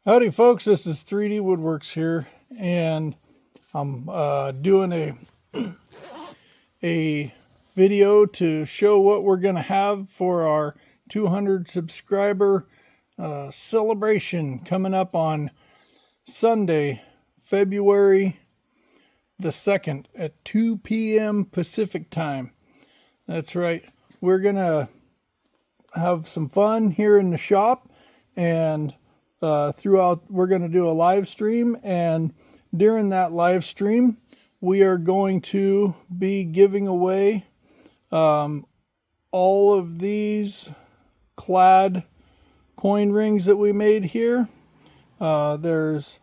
Howdy folks, this is 3D Woodworks here, and I'm doing a video to show what we're going to have for our 200 subscriber celebration coming up on Sunday, February the 2nd at 2 p.m. Pacific time. That's right, we're going to have some fun here in the shop, and throughout we're going to do a live stream, and during that live stream we are going to be giving away all of these clad coin rings that we made here. There's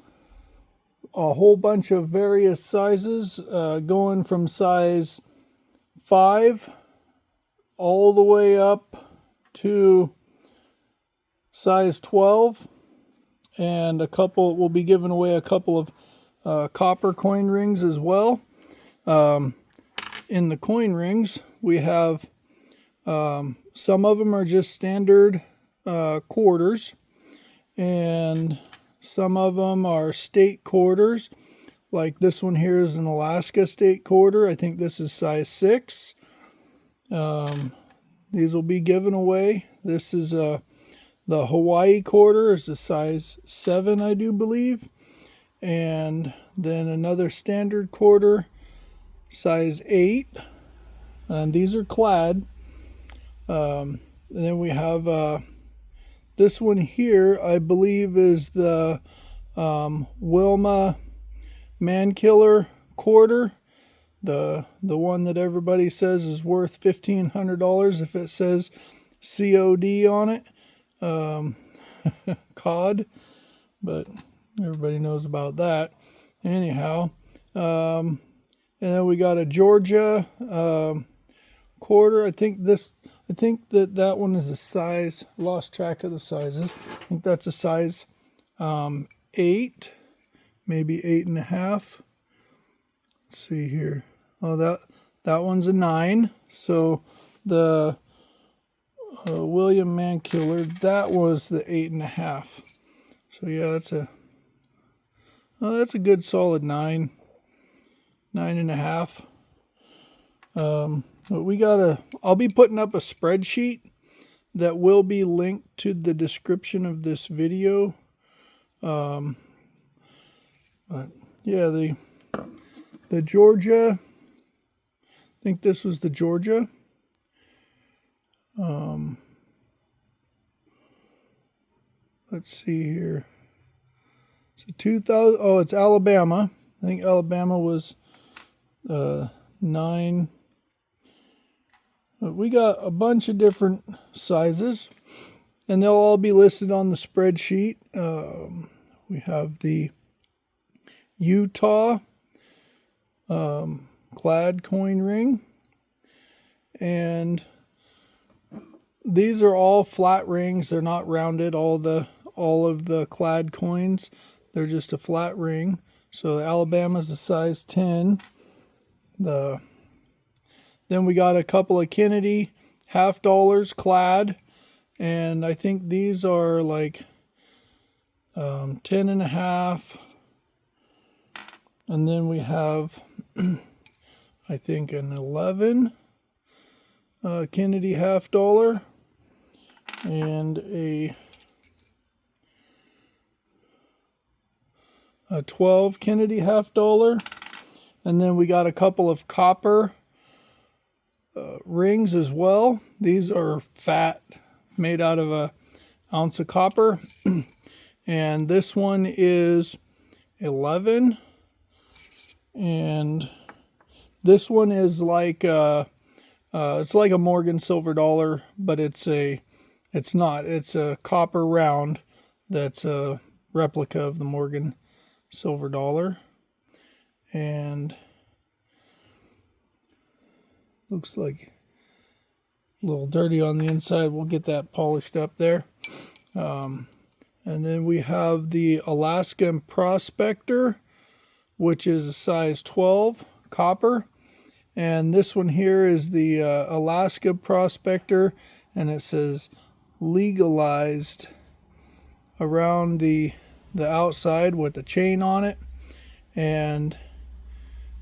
a whole bunch of various sizes, going from size 5 all the way up to size 12. And we'll be giving away a couple of copper coin rings as well. In the coin rings, we have some of them are just standard quarters, and some of them are state quarters. Like this one here is an Alaska state quarter. I think this is size 6. These will be given away. This is the Hawaii quarter is a size 7, I do believe. And then another standard quarter, size 8. And these are clad. And then we have this one here, I believe is the Wilma Mankiller quarter. The one that everybody says is worth $1,500 if it says COD on it. COD, but everybody knows about that. Anyhow, and then we got a Georgia quarter. I think that one is a size, lost track of the sizes. I think that's a size 8, maybe 8.5. Let's see here. Oh, that one's a 9. So the William Mankiller, that was the 8.5. So yeah, that's a good solid 9.5. But I'll be putting up a spreadsheet that will be linked to the description of this video. But yeah, the Georgia, I think this was the Georgia. Let's see here. So 2000. Oh, it's Alabama. I think Alabama was 9. But we got a bunch of different sizes, and they'll all be listed on the spreadsheet. We have the Utah clad coin ring, and these are all flat rings. They're not rounded. All of the clad coins, they're just a flat ring. So Alabama's a size 10. Then we got a couple of Kennedy $half clad, and I think these are like 10.5. And then we have I think an 11 Kennedy $half, and a 12 Kennedy $half. And then we got a couple of copper rings as well. These are fat, made out of an ounce of copper. And this one is 11. And this one is like it's like a Morgan silver dollar, but it's not. It's a copper round that's a replica of the Morgan silver dollar. And looks like a little dirty on the inside. We'll get that polished up there. And then we have the Alaskan Prospector, which is a size 12 copper. And this one here is the Alaska Prospector, and it says legalized around the the outside with the chain on it, and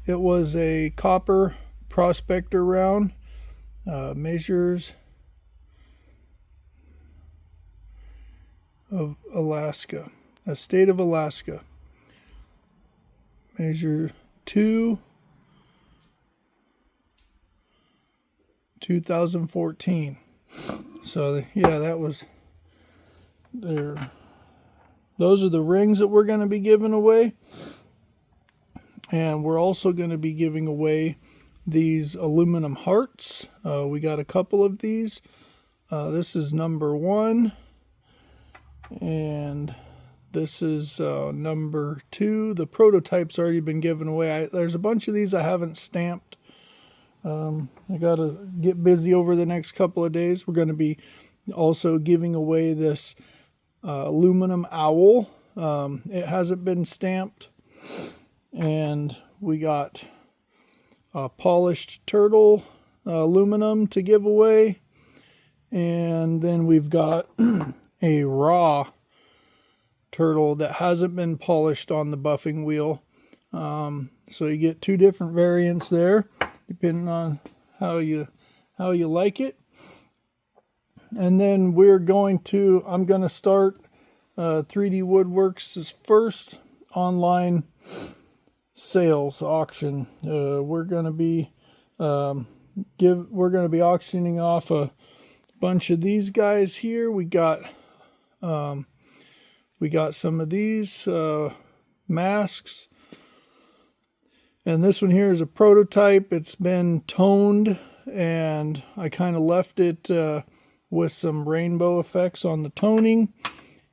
it was a copper prospector round. Measures of Alaska, a state of Alaska. Measure 2014. So yeah, that was there. Those are the rings that we're going to be giving away. And we're also going to be giving away these aluminum hearts. We got a couple of these. This is number 1. And this is number 2. The prototype's already been given away. There's a bunch of these I haven't stamped. I got to get busy over the next couple of days. We're going to be also giving away this aluminum owl. It hasn't been stamped. And we got a polished turtle aluminum to give away. And then we've got a raw turtle that hasn't been polished on the buffing wheel. So you get 2 different variants there, depending on how you like it. And then I'm going to start 3D Woodworks' first online sales auction. We're going to be auctioning off a bunch of these guys here. We got some of these masks, and this one here is a prototype. It's been toned, and I kind of left it with some rainbow effects on the toning.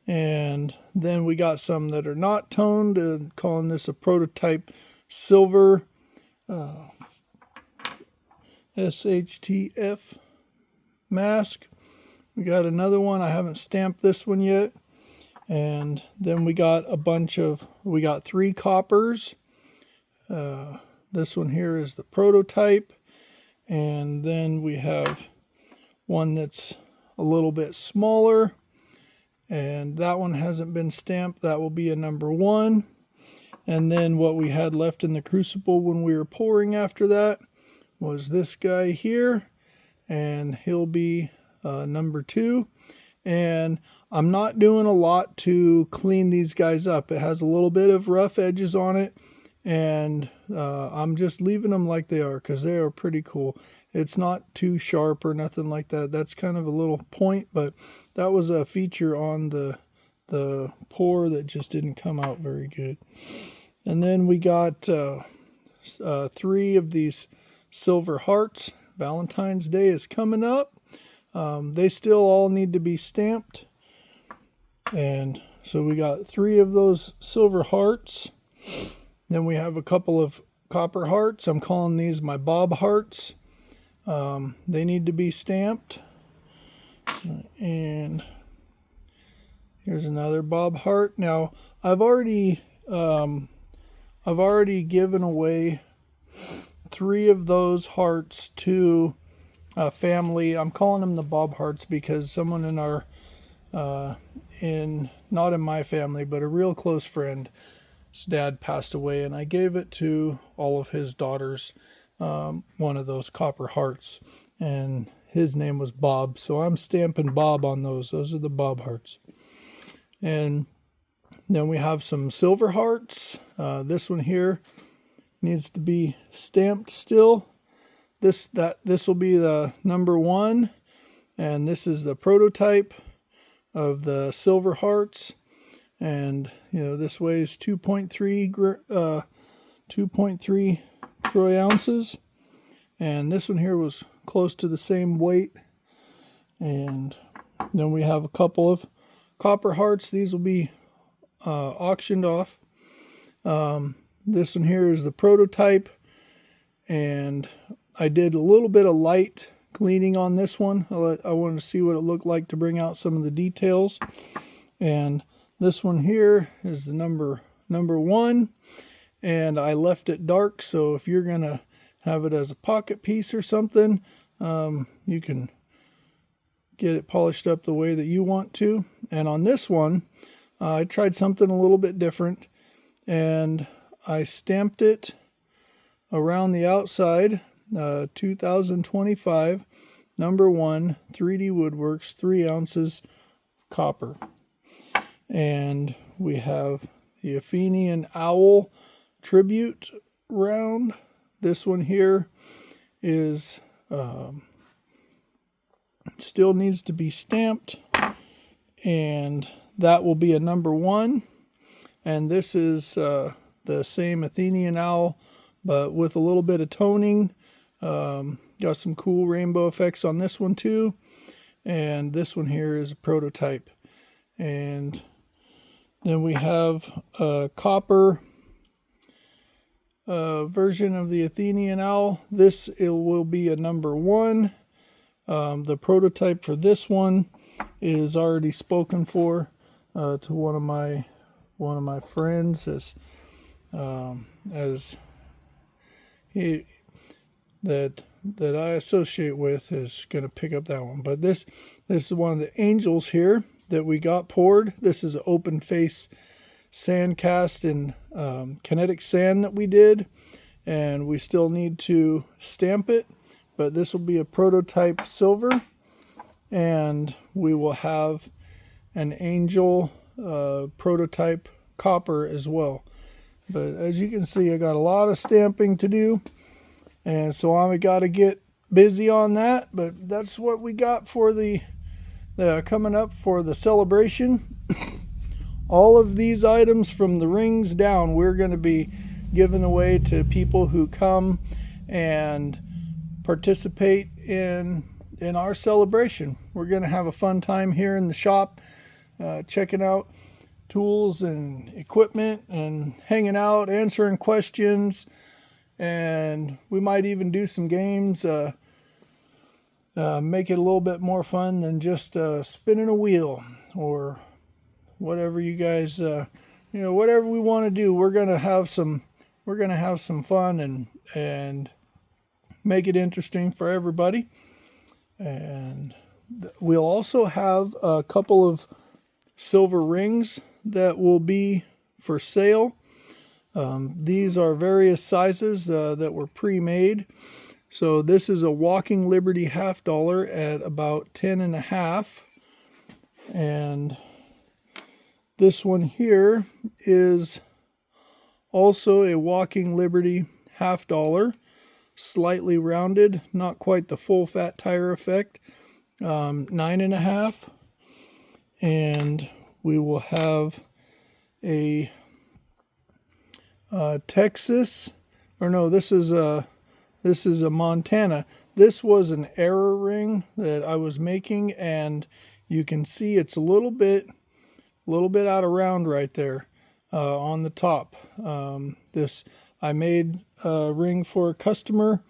And then we got some that are not toned, calling this a prototype silver SHTF mask. We got another one. I haven't stamped this one yet. And then we got 3 coppers. This one here is the prototype. And then we have one that's a little bit smaller. And that one hasn't been stamped. That will be a number 1. And then what we had left in the crucible when we were pouring after that was this guy here. And he'll be number 2. And I'm not doing a lot to clean these guys up. It has a little bit of rough edges on it. And I'm just leaving them like they are because they are pretty cool. It's not too sharp or nothing like that. That's kind of a little point, but that was a feature on the pour that just didn't come out very good. And then we got 3 of these silver hearts. Valentine's Day is coming up. They still all need to be stamped. And so we got 3 of those silver hearts. Then we have a couple of copper hearts. I'm calling these my Bob hearts. They need to be stamped. And here's another Bob heart. Now I've already given away 3 of those hearts to a family. I'm calling them the Bob hearts because someone in our not in my family, but a real close friend, his dad passed away, and I gave it to all of his daughters, one of those copper hearts, and his name was Bob, so I'm stamping Bob on those. Those are the Bob hearts. And then we have some silver hearts. This one here needs to be stamped still. This will be the number 1, and this is the prototype of the silver hearts. And this weighs 2.3 troy ounces, and this one here was close to the same weight. And then we have a couple of copper hearts. These will be auctioned off. This one here is the prototype, and I did a little bit of light cleaning on this one. I wanted to see what it looked like to bring out some of the details. And this one here is the number 1, and I left it dark, so if you're gonna have it as a pocket piece or something, you can get it polished up the way that you want to. And on this one, I tried something a little bit different, and I stamped it around the outside, 2025, number 1, 3D Woodworks, 3 ounces copper. And we have the Athenian Owl tribute round. This one here is still needs to be stamped, and that will be a number 1. And this is the same Athenian Owl, but with a little bit of toning. Got some cool rainbow effects on this one too. And this one here is a prototype. And then we have a copper version of the Athenian Owl. It will be a number 1. The prototype for this one is already spoken for to one of my friends, as he that I associate with is going to pick up that one. But this is one of the angels here that we got poured. This is an open face sand cast in kinetic sand that we did, and we still need to stamp it, but this will be a prototype silver, and we will have an angel prototype copper as well. But as you can see, I got a lot of stamping to do, and so I've got to get busy on that. But that's what we got for the coming up for the celebration. All of these items from the rings down, we're going to be giving away to people who come and participate in our celebration. We're going to have a fun time here in the shop, checking out tools and equipment and hanging out, answering questions, and we might even do some games, make it a little bit more fun than just spinning a wheel, or whatever you guys, whatever we want to do. We're gonna have some fun and make it interesting for everybody. And we'll also have a couple of silver rings that will be for sale. These are various sizes that were pre-made. So this is a Walking Liberty $50 at about 10.5, and this one here is also a Walking Liberty $50, slightly rounded, not quite the full fat tire effect, 9.5. And we will have a Texas, or no, this is a Montana. This was an error ring that I was making, and you can see it's a little bit out of round right there on the top. I made a ring for a customer,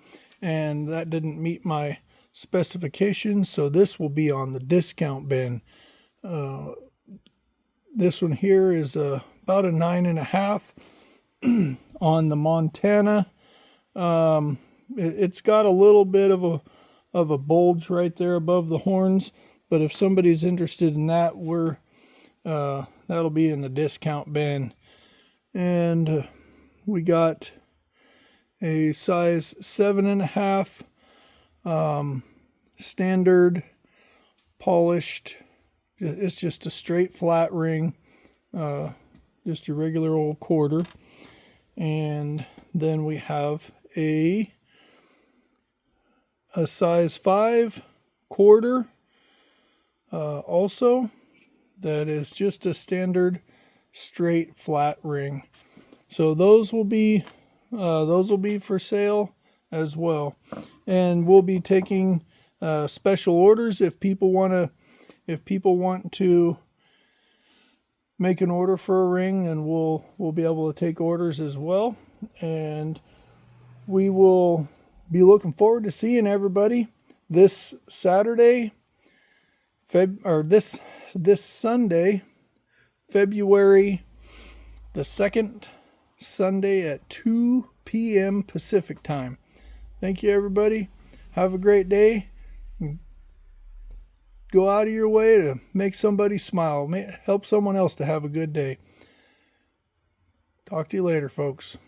and that didn't meet my specifications, so this will be on the discount bin. This one here is about a 9.5 on the Montana. It's got a little bit of a bulge right there above the horns, but if somebody's interested in that, that'll be in the discount bin. And we got a size 7.5 standard polished. It's just a straight flat ring, just your regular old quarter. And then we have a size 5 quarter also, that is just a standard straight flat ring. So those will be for sale as well, and we'll be taking special orders if people want to make an order for a ring, and we'll be able to take orders as well. And we will be looking forward to seeing everybody this Saturday, this Sunday, February the 2nd, Sunday at 2 p.m. Pacific time. Thank you, everybody. Have a great day. go out of your way to make somebody smile, help someone else to have a good day. Talk to you later, folks.